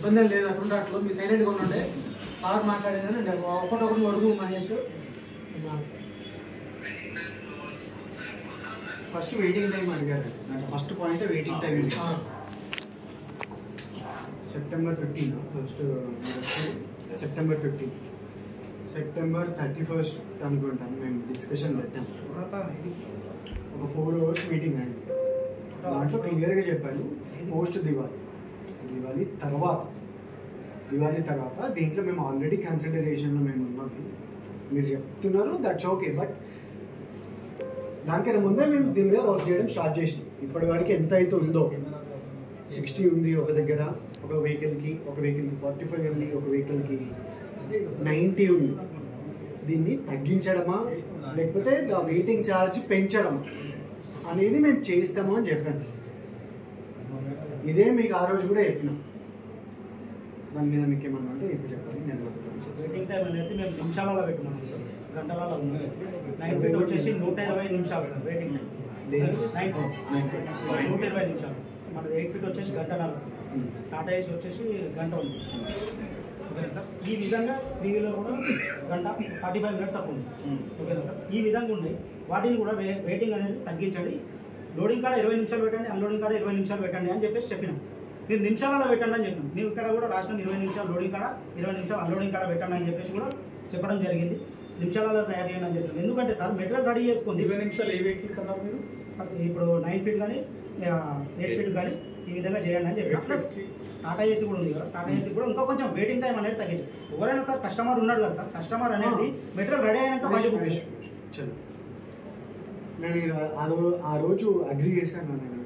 ఇబ్బంది లేదు. అట్లుంటే అట్లు మీరు సైలెంట్గా ఉండండి. సార్ మాట్లాడేదని ఒకటొకటి అడుగు మహేష్. ఫస్ట్ వెయిటింగ్ టైం అడిగారు. First point waiting time. September 15 first September 15 September 31 అనుకుంటాను మేము డిస్కషన్ పెట్టాము. ఒక 4 hours మీటింగ్ అండి. దాంట్లో క్లియర్గా చెప్పాను పోస్ట్ దివాళీ తర్వాత దీంట్లో మేము ఆల్రెడీ కన్సిడరేషన్లో మేము ఉన్నాము. మీరు చెప్తున్నారు దట్స్ ఓకే, బట్ దానికన్నా ముందే మేము దీని మీద వర్క్ చేయడం స్టార్ట్ చేసినాం. ఇప్పటి వరకు ఎంత అయితే ఉందో 60 ఉంది ఒక దగ్గర, ఒక వెహికల్కి 45 ఉంది, ఒక వెహికల్కి 90 ఉంది. దీన్ని తగ్గించడమా లేకపోతే వెయిటింగ్ ఛార్జ్ పెంచడమా అనేది మేము చేస్తాము అని చెప్పాను. ఇదే మీకు ఆ రోజు కూడా చెప్పినాం. దాని మీద మీకు ఏమన్నా అంటే ఇప్పుడు చెప్పాలి. నేను వెయిటింగ్ టైం అనేది మేము నిమిషాలలో పెట్టుకున్నాం సార్, గంటలలో ఉంది. 9 feet వచ్చేసి 120 నిమిషాలు సార్ వెయిటింగ్ టైం. 120 నిమిషాలు. మనది 8 feet వచ్చేసి గంటన్నర సార్. టాటా ఏసీ వచ్చేసి గంట ఉంది. ఓకేనా సార్? ఈ విధంగా టీవీలో కూడా గంట 45 minutes అప్పుడు ఉంది. ఓకేనా సార్? ఈ విధంగా ఉంది. వాటిని కూడా వెయిటింగ్ అనేది తగ్గించండి. లోడింగ్ కాడ 20 నిమిషాలు పెట్టండి, అన్లోడింగ్ కాడ 20 నిమిషాలు పెట్టండి అని చెప్పేసి చెప్పినాం. మీరు నిమిషాలలో పెట్టండి అని చెప్పినాం. మేము ఇక్కడ కూడా రాసిన 20 నిమిషాలు లోడింగ్ కాడ, 20 నిమిషాలు అన్లోడింగ్ కాడ పెట్టండి అని చెప్పేసి కూడా చెప్పడం జరిగింది. నిమిషాలలో తయారు చేయండి అని చెప్పారు. ఎందుకంటే సార్ మెటీరియల్ రెడీ చేసుకుంది. 20 నిమిషాలు ఏ వెహికల్ కన్నా మీరు ఇప్పుడు 9 feet కానీ 8 feet కానీ ఈ విధంగా చేయండి అని చెప్పి. ప్లస్ టాటా ఏసీ కూడా ఉంది కదా, టాటా ఏసీ కూడా ఇంకా కొంచెం వెయిటింగ్ టైం అనేది తగ్గింది. ఎవరైనా సార్ కస్టమర్ ఉన్నాడు కదా సార్, కస్టమర్ అనేది మెటీరియల్ రెడీ అయినాక మళ్ళీ బుక్ చలో. నేను ఆ రోజు అగ్రి చేశాను. నేను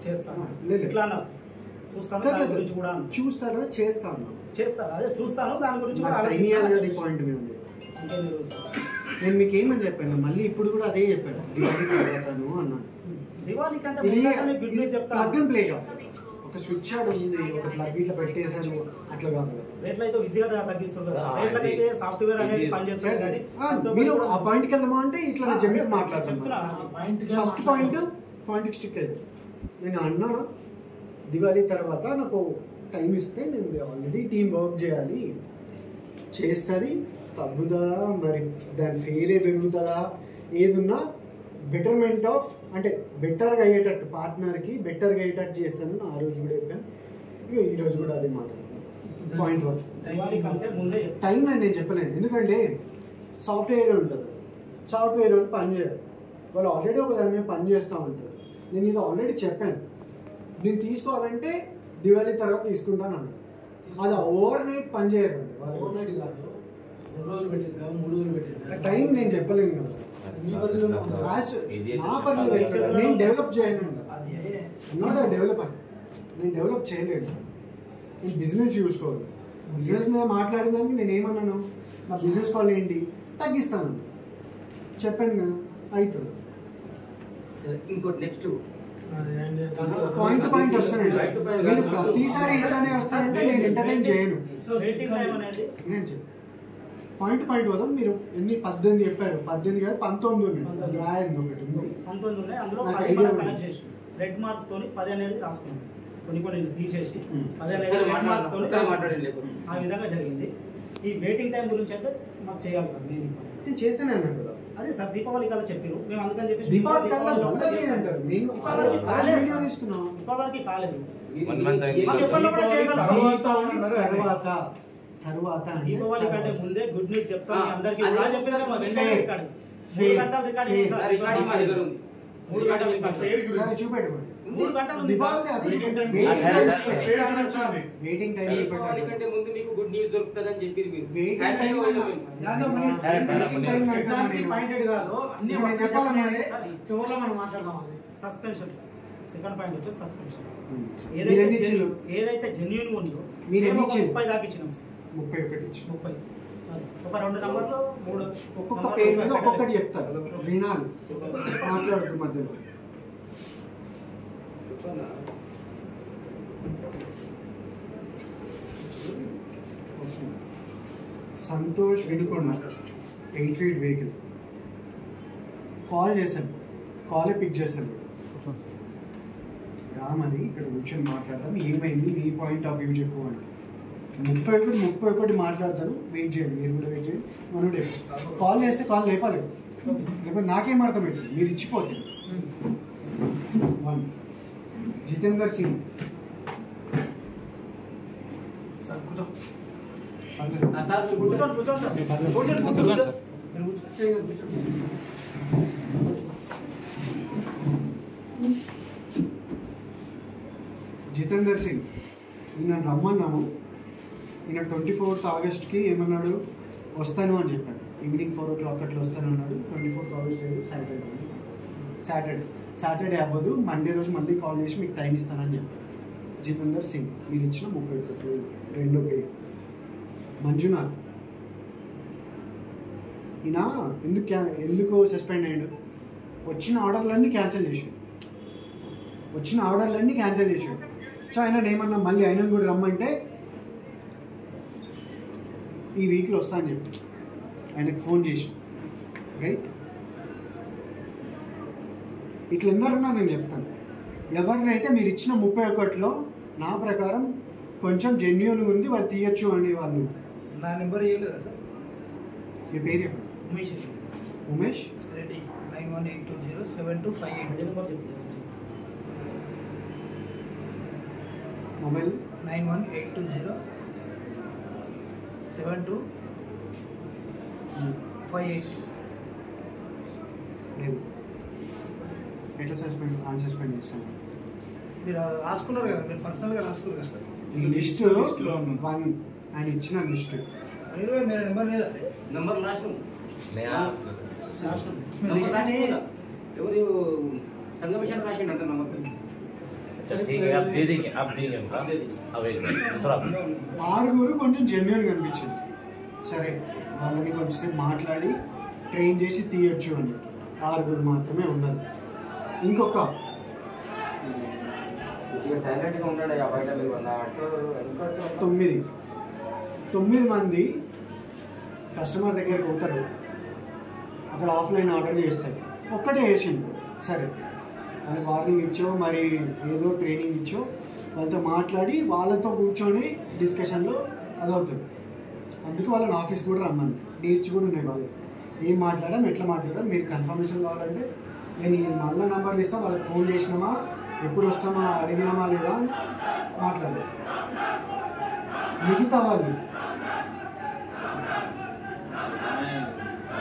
చేస్తాను లేదు ఇట్లా అన్నారు సార్. చూస్తాను దాని గురించి కూడా చూస్తాను చేస్తాను అదే చూస్తాను దాని గురించి కూడా పాయింట్ మీద ఇంకేం నేను మీకు ఏమని చెప్పాను, మళ్ళీ ఇప్పుడు కూడా అదే చెప్పాను. దివాళీ తర్వాతను అన్నాను. దివాళీ కంటే ప్లగ్ అండ్ ప్లే కాదు, ఒక స్విచ్ యాడ్ ఉంది, ఒక ప్లగ్ ఇట్లా పెట్టేసాను అట్లా కాదు. రేట్లు అయితే ఈజీగా తగ్గిస్తుంది కదా, రేట్లకైతే సాఫ్ట్వేర్ అనేది పనిచేస్తుంది. కానీ మీరు ఆ పాయింట్కి వెళ్దామా అంటే ఇట్లా జమ్మి మాట్లాడుతున్నాను. ఫస్ట్ పాయింట్కి స్టిక్ అయితే నేను అన్నాను దివాళీ తర్వాత నాకు టైం ఇస్తే నేను ఆల్రెడీ టీం వర్క్ చేయాలి, చేస్తుంది తగ్గుతుందా మరి దాని ఫెయిల్ పెరుగుతుందా ఏదున్నా బెటర్మెంట్ ఆఫ్ అంటే బెటర్గా అయ్యేటట్టు పార్ట్నర్కి బెటర్గా అయ్యేటట్టు చేస్తాను ఆ రోజు కూడా చెప్పాను. ఇక ఈరోజు కూడా అదే మాట్లాడుతున్నాను. పాయింట్ వర్క్ టైం అని నేను చెప్పలేను, ఎందుకంటే సాఫ్ట్వేర్ ఉంటుంది, సాఫ్ట్వేర్ పని చేయాలి. వాళ్ళు ఆల్రెడీ ఒక దాని మీద పని చేస్తూ ఉంటారు. నేను ఇది ఆల్రెడీ చెప్పాను, దీన్ని తీసుకోవాలంటే దివాళీ తర్వాత తీసుకుంటాను అన్నాను. అది ఓవర్ నైట్ పని చేయరు. ఓవర్ నైట్ కాదు, 2 రోజులు పెట్టిద్దా 3 రోజులు పెట్టిద్దా టైం నేను చెప్పలేను కదా. నా పని నేను డెవలప్ చేయను, నాట్ డెవలపర్, నేను డెవలప్ చేయలేదు. నేను బిజినెస్ చూసుకోవాలి. బిజినెస్ మీద మాట్లాడడానికి నేను ఏమన్నాను, నా బిజినెస్ కాల్ ఏంటి తగ్గిస్తాను చెప్పాను కదా, అవుతుంది. ఇంకోటి నెక్స్ట్ పాయింట్ పాయింట్ వస్తానండి. మీరు ప్రతిసారి ఇట్లానే వస్తారంటే నేను ఎంటర్టైన్ చేయను. పాయింట్ పాయింట్ పోదాం. మీరు ఎన్ని 18 చెప్పారు, 18 కాదు 19 ఉన్నాయి. రాయండి ఒకటి ఉంది, 19 ఉన్నాయి. అందులో రెడ్ మార్క్ తోని 10 అనేది రాసుకున్నాం. కొన్ని తీసేసి 10 అనేది రెడ్ మార్క్ తోని ఆ విధంగా జరిగింది. ఈ వెయిటింగ్ టైం గురించి అయితే మాకు చేయాలి సార్. నేను చేస్తూనే అన్నాను కదా. అదే సార్ దీపావళి కల్లా చెప్పారు, మేము అందుకని చెప్పి దీపావళి కల్లా అంటారు. దీపావళికి కాలేదు. తర్వాత దీపావళి కంటే ముందే గుడ్ న్యూస్ చెప్తాను అందరికీ. 3 గంటలు రికార్డింగ్, 3 గంటలు చూపెట్టండి. 3 గంటలు వెయిటింగ్ టైం కంటే ముందు మీకు గుడ్ న్యూస్ దొరుకుతుందని చెప్పి పాయింటెడ్ కాదు, అన్ని చెప్పాలన్నది చివరిలో మనం మాట్లాడదాం. Suspension sir. సెకండ్ పాయింట్ వచ్చి సస్పెన్షన్. ఏదైతే జెన్యూన్ ఉందో మీరు 30 దాకా ఇచ్చినాం సార్. 31 ఒక 2 నంబర్లు 3 ఒక్కొక్క పేరు మీద ఒక్కొక్కటి చెప్తారు. రినాలు మాట్లాడుతూ మధ్యలో Santosh Vinukonda 8 feet vehicle call చేశాను, కాలే పిక్ చేశాను. మరి ఇక్కడ కూర్చొని మాట్లాడదాం, ఏమైంది నీ పాయింట్ ఆఫ్ వ్యూ చెప్పు అంటే 31 మాట్లాడతారు. వెయిట్ చేయండి, మీరు కూడా వెయిట్ చేయండి. మనం కాల్ చేస్తే కాల్ లేపాలి, లేకపోతే నాకేం అర్థమవుతుంది, మీరు ఇచ్చిపోతుంది. 1 జితేందర్ సింగ్. జితేందర్ సింగ్ ఈయన రమ్మన్నాము. ఈయన 24th ఆగస్ట్కి ఏమన్నాడు, వస్తాను అని చెప్పాడు. ఈవినింగ్ 4 o'clock అట్లా వస్తాను అన్నాడు. 24th ఆగస్ట్ సాటర్డే అవ్వదు, మండే రోజు మళ్ళీ కాల్ చేసి మీకు టైం ఇస్తానని చెప్పాడు. జితేందర్ సింగ్ మీరు ఇచ్చిన 31 2 పేరు. మంజునాథ్ ఈయన ఎందుకు సస్పెండ్ అయ్యాడు, వచ్చిన ఆర్డర్లన్నీ క్యాన్సిల్ చేశాడు. సో ఆయన ఏమన్నా మళ్ళీ ఆయన కూడా రమ్మంటే ఈ వీక్లో వస్తా అని చెప్పి ఆయనకు ఫోన్ చేసి, రైట్? ఇట్లా ఎందరున్నా నేను చెప్తాను, ఎవరినైతే మీరు ఇచ్చిన 31లో నా ప్రకారం కొంచెం జెన్యూన్ ఉంది, వాళ్ళు తీయచ్చు అని వాళ్ళు. నా నెంబర్ ఇవ్వలేదా సార్? మీ పేరు చెప్పండి. ఉమేష్ రెడ్డి. 9182072588. మొబైల్ 9182072588. లేదు, ఎట్లా అన్సస్పెండ్ చేస్తాను? మీరు రాసుకున్నారు కదా, మీరు పర్సనల్గా రాసుకున్నారు కదా సార్ ఈ లిస్ట్ 1 ఆయన ఇచ్చిన లిస్ట్. మీరు నెంబర్ లేదా? నంబర్ లాస్ట్ ఎవరు సంగమేశ్వర రాసిండు అంత నంబర్. ठीक है, आप दे देंगे उनका। अब एक दूसरा 6 కొంచెం జెన్యూన్ కనిపించింది. సరే వాళ్ళని కొంచెంసేపు మాట్లాడి ట్రైన్ చేసి తీయొచ్చు అని 6 మాత్రమే ఉన్నారు. ఇంకొక సైలెంట్గా ఉన్నాడు. 9 మంది కస్టమర్ దగ్గరికి పోతారు, అక్కడ ఆఫ్లైన్ ఆర్డర్ చేస్తారు. ఒక్కటే చేసిండు. సరే వాళ్ళకి వార్నింగ్ ఇచ్చో మరి ఏదో ట్రైనింగ్ ఇచ్చో వాళ్ళతో మాట్లాడి వాళ్ళతో కూర్చొని డిస్కషన్లో అదవుతుంది. అందుకే వాళ్ళని ఆఫీస్ కూడా రమ్మని డేట్స్ కూడా ఉన్నాయి. వాళ్ళు ఏం మాట్లాడాం, ఎట్లా మాట్లాడాం, మీరు కన్ఫర్మేషన్ కావాలంటే నేను మళ్ళీ నెంబర్లు ఇస్తాను, వాళ్ళకి ఫోన్ చేసినామా, ఎప్పుడు వస్తామా, అడిగినామా లేదా అని మాట్లాడారు. మిగతా వాళ్ళు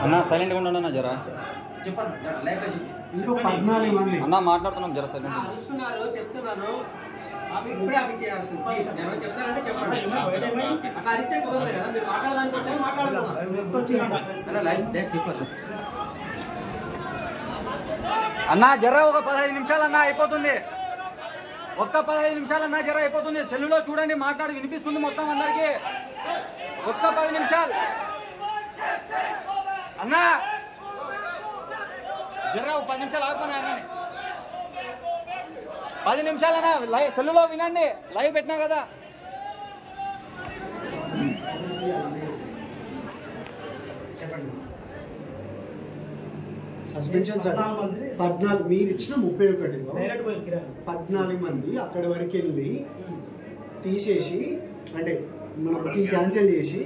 అన్నా సైలెంట్గా ఉండండి అన్న జరా. చెప్పండి లైఫ్ ఇంకో 14 మంది అన్న మాట్లాడుతున్నాం జరా సైలెంట్. అరుస్తున్నారు, చెప్తున్నాను. ఇప్పుడే అవి చేయాల్సింది. ఎవరు చెప్తారంటే చెప్పండి. అట్లా అరిస్తే కుదరదు కదా, మీరు మాట్లాడడానికి వచ్చారు, మాట్లాడదాం. లైఫ్ చెప్పండి. అన్న జర ఒక 15 నిమిషాలు అన్న అయిపోతుంది. ఒక్క 15 నిమిషాలు అన్న జర అయిపోతుంది. సెల్లులో చూడండి, మాట్లాడి వినిపిస్తుంది మొత్తం అందరికి. ఒక్క 10 నిమిషాలు అన్న జర 10 నిమిషాలు ఆపని అన్నని. 10 నిమిషాలు అన్న లైవ్ సెల్లులో వినండి, లైవ్ పెట్టినా కదా. చెప్పండి. సస్పెన్షన్ సార్ 14 మీరు ఇచ్చిన 31లో 14 మంది అక్కడి వరకు వెళ్ళి తీసేసి, అంటే మన బుకింగ్ క్యాన్సిల్ చేసి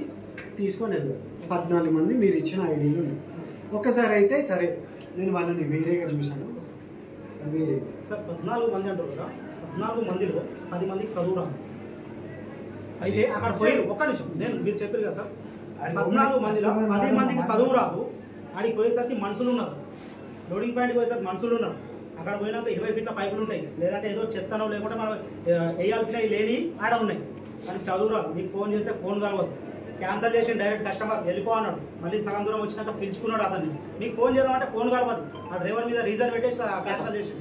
తీసుకొని వెళ్ళారు. 14 మంది మీరు ఇచ్చిన ఐడీలు ఉన్నాయి. ఒక్కసారి అయితే సరే నేను వాళ్ళని వేరేగా చూశాను. వేరే సార్ 14 మంది అంటారు కదా, 14 మందిలో 10 మందికి చదువు రాదు. అయితే అక్కడ పోయి ఒక్క నిమిషం, నేను మీరు చెప్పారు కదా సార్, 14 మందిలో 10 మందికి చదువు రాదు. ఆడికి పోయేసరికి మనుషులు ఉన్నారు, లోడింగ్ పాయింట్కి పోయేసరికి మనుషులు ఉన్నారు. అక్కడ పోయినాక 20 ఫీట్ల పైపులు ఉంటాయి, లేదంటే ఏదో చెత్తనో లేకుంటే మనం వేయాల్సినవి లేని ఆడ ఉన్నాయి. అది చదువు రాదు. మీకు ఫోన్ చేస్తే ఫోన్ కలవదు, క్యాన్సల్ చేసి డైరెక్ట్ కస్టమర్ వెళ్ళిపో అన్నాడు. మళ్ళీ సగం దూరం వచ్చినాక పిలుచుకున్నాడు అతన్ని. మీకు ఫోన్ చేద్దామంటే ఫోన్ కలవదు. ఆ డ్రైవర్ మీద రీజన్ పెట్టేసి క్యాన్సల్ చేసి.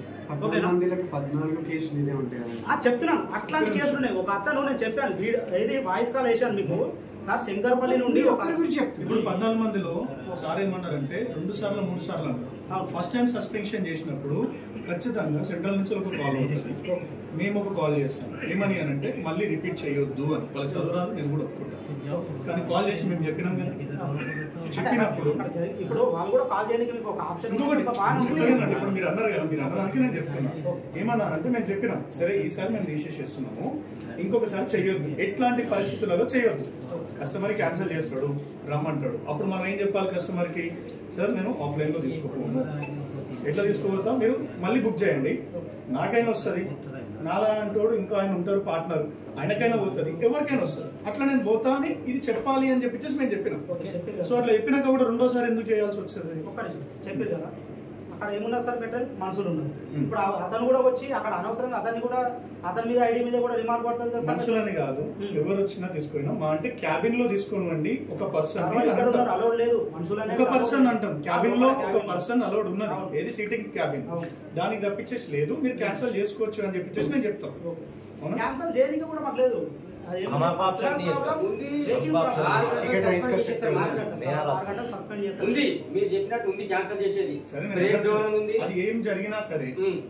ఓకేనా? 14 కేసులు ఇదే ఉంటాయి. చెప్తున్నాను, అట్లాంటి కేసులు ఉన్నాయి. ఒక అతను నేను చెప్పాను, ఏది వాయిస్ కాల్ వేసాను మీకు సార్, శంకర్పల్లి నుండి ఇప్పుడు 14 మందిలో ఒకసారి ఏమన్నారంటే 2 సార్లు 3 సార్లు అన్నారు. ఫస్ట్ టైం సస్పెన్షన్ చేసినప్పుడు ఖచ్చితంగా సెంట్రల్ నుంచి ఒక కాల్ అవుతుంది. మేము ఒక కాల్ చేస్తాం ఏమని అని అంటే మళ్ళీ రిపీట్ చేయొద్దు అని. వాళ్ళకి చదువురాదు, నేను కూడా ఒప్పుకుంటాను. కానీ కాల్ చేసి మేము చెప్పినాం కదా, చెప్పినప్పుడు ఇప్పుడు వాళ్ళు కూడా కాల్ చేయడానికి మీకు ఒక ఆప్షన్ ఇంకొకటి చెప్పలేదండి. ఇప్పుడు మీరు అన్నారు కదా, మీరు అన్నదానికి నేను చెప్తున్నాను. ఏమన్నానంటే మేము చెప్పినాం, సరే ఈసారి మేము తీసేసేస్తున్నాము, ఇంకొకసారి చేయొద్దు, ఎట్లాంటి పరిస్థితులలో చేయొద్దు. కస్టమర్ క్యాన్సిల్ చేస్తాడు, రమ్మంటాడు, అప్పుడు మనం ఏం చెప్పాలి కస్టమర్కి? సార్ నేను ఆఫ్లైన్లో తీసుకోకపోను. ఎట్లా తీసుకోపోతాం, మీరు మళ్ళీ బుక్ చేయండి, నాకైనా వస్తుంది, నాలా అంటోడు ఇంకో ఆయన ఉంటారు పార్ట్నర్, ఆయనకైనా పోతుంది, ఎవరికైనా వస్తుంది, అట్లా నేను పోతా అని ఇది చెప్పాలి అని చెప్పేసి మేము చెప్పినాం. సో అట్లా చెప్పినాక కూడా రెండోసారి ఎందుకు చేయాల్సి వచ్చింది? చెప్పారు కదా, అక్కడ ఏమున్నారు సార్ బెటర్ మనుషులు ఉన్నారు. ఇప్పుడు అతను కూడా వచ్చి అక్కడ అనవసరంగా అతన్ని కూడా అతని మీద ఐడి మీద కూడా రిమార్క్ పడుతుంది కదా. మనుషులని కాదు, ఎవరు వచ్చినా తీసుకున్నా మా అంటే క్యాబిన్ లో తీసుకోండి, ఒక పర్సన్ అలౌడ్ లేదు, మనుషులు ఒక పర్సన్ అంటాం. క్యాబిన్ లో ఒక పర్సన్ అలౌడ్ ఉన్నది, ఏది సీటింగ్ క్యాబిన్, దానికి తప్పించేసి లేదు, మీరు క్యాన్సిల్ చేసుకోవచ్చు అని చెప్పేసి నేను చెప్తాం. క్యాన్సిల్ చేయడానికి కూడా మాకు లేదు. ఉంది మీరు చెప్పినట్టు ఉంది, క్యాన్సిల్ చేసేది. అది ఏం జరిగినా సరే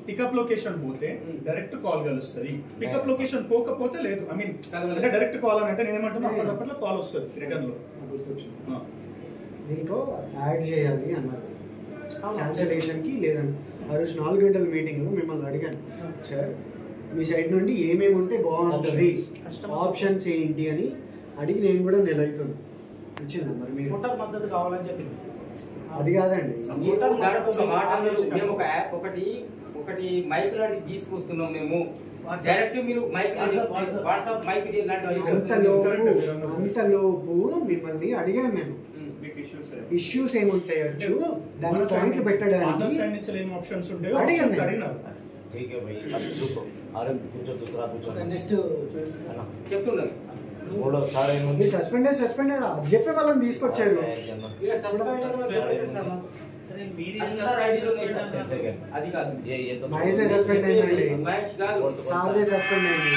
పికప్ లొకేషన్ పోతే డైరెక్ట్ కాల్ కలుస్తుంది, పికప్ లొకేషన్ పోకపోతే లేదు. ఐ మీన్ అంటే డైరెక్ట్ కాల్ అని అంటే నేను ఏమంటున్నా, అప్పటికప్పట్లో కాల్ వస్తుంది రిటర్న్ లో. దీంతో యాడ్ చేయాలి అన్నారు క్యాన్సిలేషన్ కి. లేదండి ఆ రోజు 4 గంటల మీటింగ్ లో మిమ్మల్ని అడిగాను, సార్ మీ సైడ్ నుండి ఏమేమి ఉంటే బాగుంటుంది, ఆప్షన్స్ ఏంటి అని అడిగి నేను కూడా నెల అవుతుంది ఇచ్చింది. మరి మీరు మోటార్ మద్దతు కావాలని చెప్పింది. అది కాదండి, మేము ఒక యాప్ ఒకటి మైక్ లాంటి తీసుకొస్తున్నాం మేము. డైరెక్ట్ మీరు మైక్ వాట్సాప్ మైక్ అంతలోపు మిమ్మల్ని అడిగాను నేను, ఇష్యూస్ ఏముంటాయచ్చు దాని పాయింట్లు పెట్టడానికి ఆప్షన్స్ ఉంటాయి అడిగాను. ठीक है भाई, अब रुको, अरे पूछो दूसरा पूछो। నెక్స్ట్ చెప్తున్నారు बोलो सारे मुझे సస్పెండెడ్ అది చెప్పే వాళ్ళని తీసుకొచ్చారు. అది కాదు, ये तो మహేష్ సస్పెండ్ అయిందండి, మహేష్ కాదు, సార్దే సస్పెండ్ అయింది.